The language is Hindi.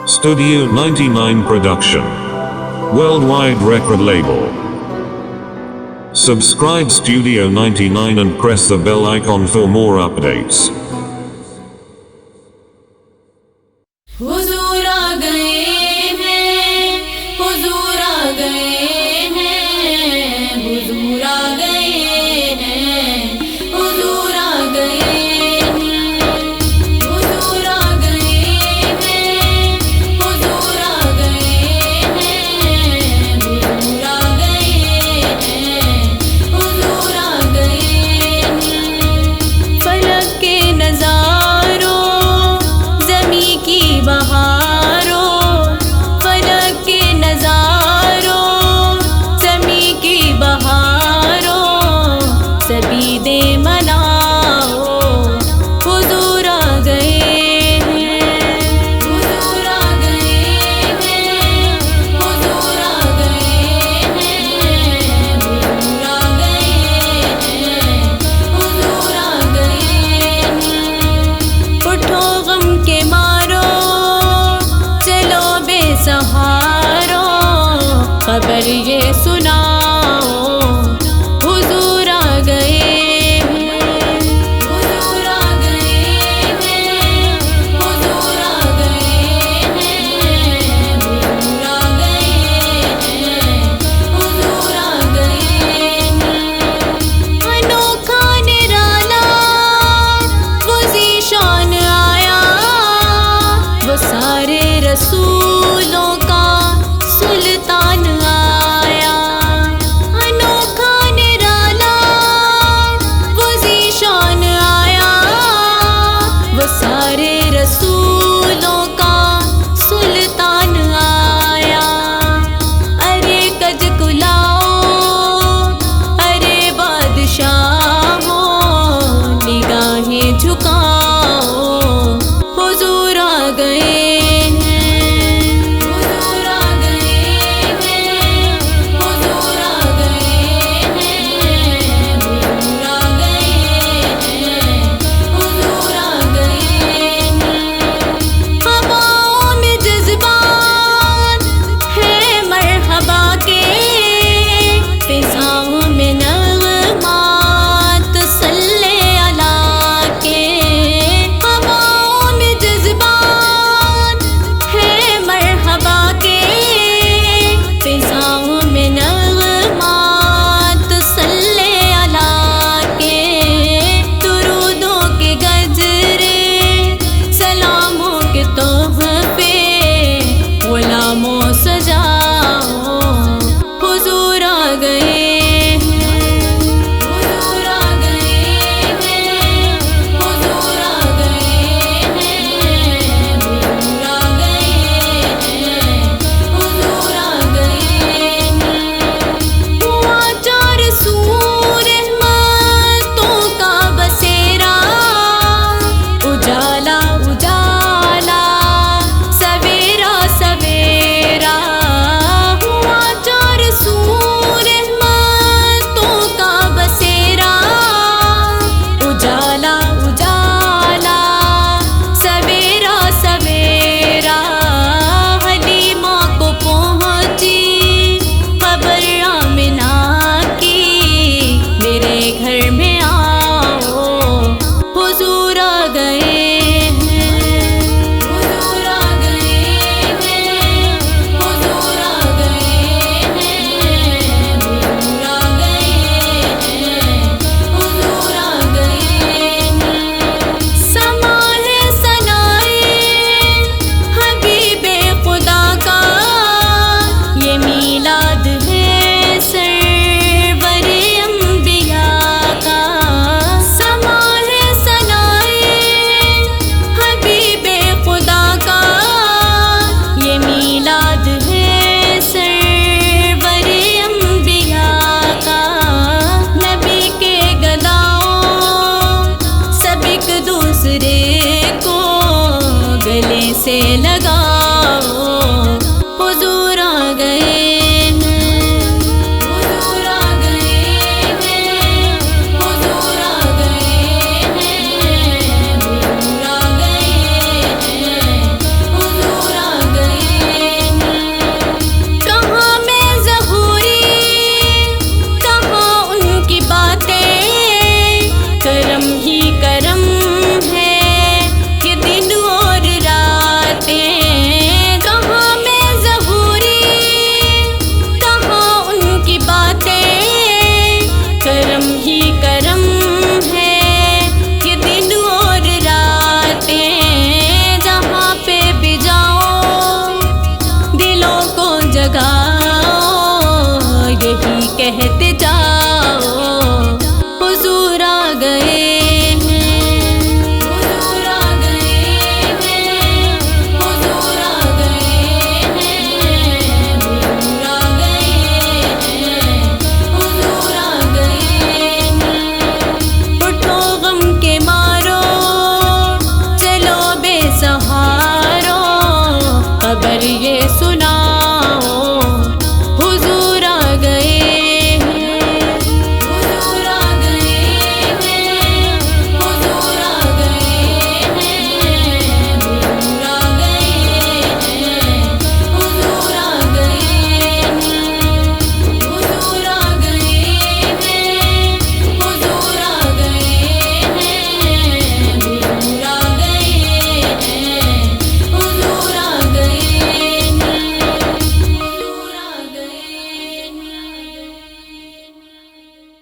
Studio 99 Production. Worldwide record label. Subscribe Studio 99 and press the bell icon for more updates. हुजूर आ गए हैं, हुजूर आ गए हैं, हुजूर आ गए हैं, हुजूर आ गए हैं, हुजूर आ गए हैं, हुजूर आ गए हैं, हुजूर आ गए हैं, हुजूर आ गए हैं। फलक के नज़ारों ज़मी की बहारों, फलक के नज़ारों ज़मी की बहारों, सभी दे मनाओ हुजूर आ गए हैं, हुजूर आ गए हैं, हुजूर आ गए हैं, हुजूर आ गए हैं, हुजूर आ गए हैं। उठो गम के मारो, चलो बेसहारो, खबर ये सुनाओ हुजूर आ गए हैं, हुजूर आ गए हैं, हुजूर आ गए हैं, हुजूर आ गए हैं, हुजूर आ गए हैं। अनोखा निराला वो ज़ीशान आया, वो सारे रसूलों का सुल्तान आया। अनोखा निराला वो ज़ीशान आया, वो सारे रसूलों का सुल्तान आया। अरे कज कुलाओ, अरे बादशाहो, निगाहें झुकाओ हुजूर आ गए हैं, हुजूर आ गए हैं, हुजूर आ गए हैं, हुजूर आ गए हैं, हुजूर आ गए हैं। हवाओं में जज्बात है मरहबा के, फिज़ाओं में नग़मात सल्ले अला के। हवाओं में जज्बात है मरहबा के, फिज़ाओं में नग़मात सल्ले अला के। दुरूदों के गजरे, सलामों के तोहफे, ग़ुलामों सजाओ हुजूर आ गए हैं, हुजूर आ गए हैं, हुजूर आ गए हैं, हुजूर आ गए हैं, हुजूर आ गए हैं। हुआ चार सूर रहमतों का बसेरा, उजाला उजाला, सवेरा सवेरा। हुआ चार सूर रहमतों का बसेरा, उजाला उजाला, सवेरा सवेरा। हलीमा को पहुँची खबर आमिना की, मेरे घर में आओ हुजूर आ गए हैं, हुजूर आ गए हैं, हुजूर आ गए हैं, हुजूर आ गए हैं, हुजूर आ गए हैं। समा है सनाए हबीबे खुदा का, ये मीलाद है सरवरे अंबिया का। समा है सनाए हबीबे खुदा का, ये मीलाद है सरवरे अंबिया का। नबी के गलाओं सब एक दूसरे को गले से लगाओ हुजूर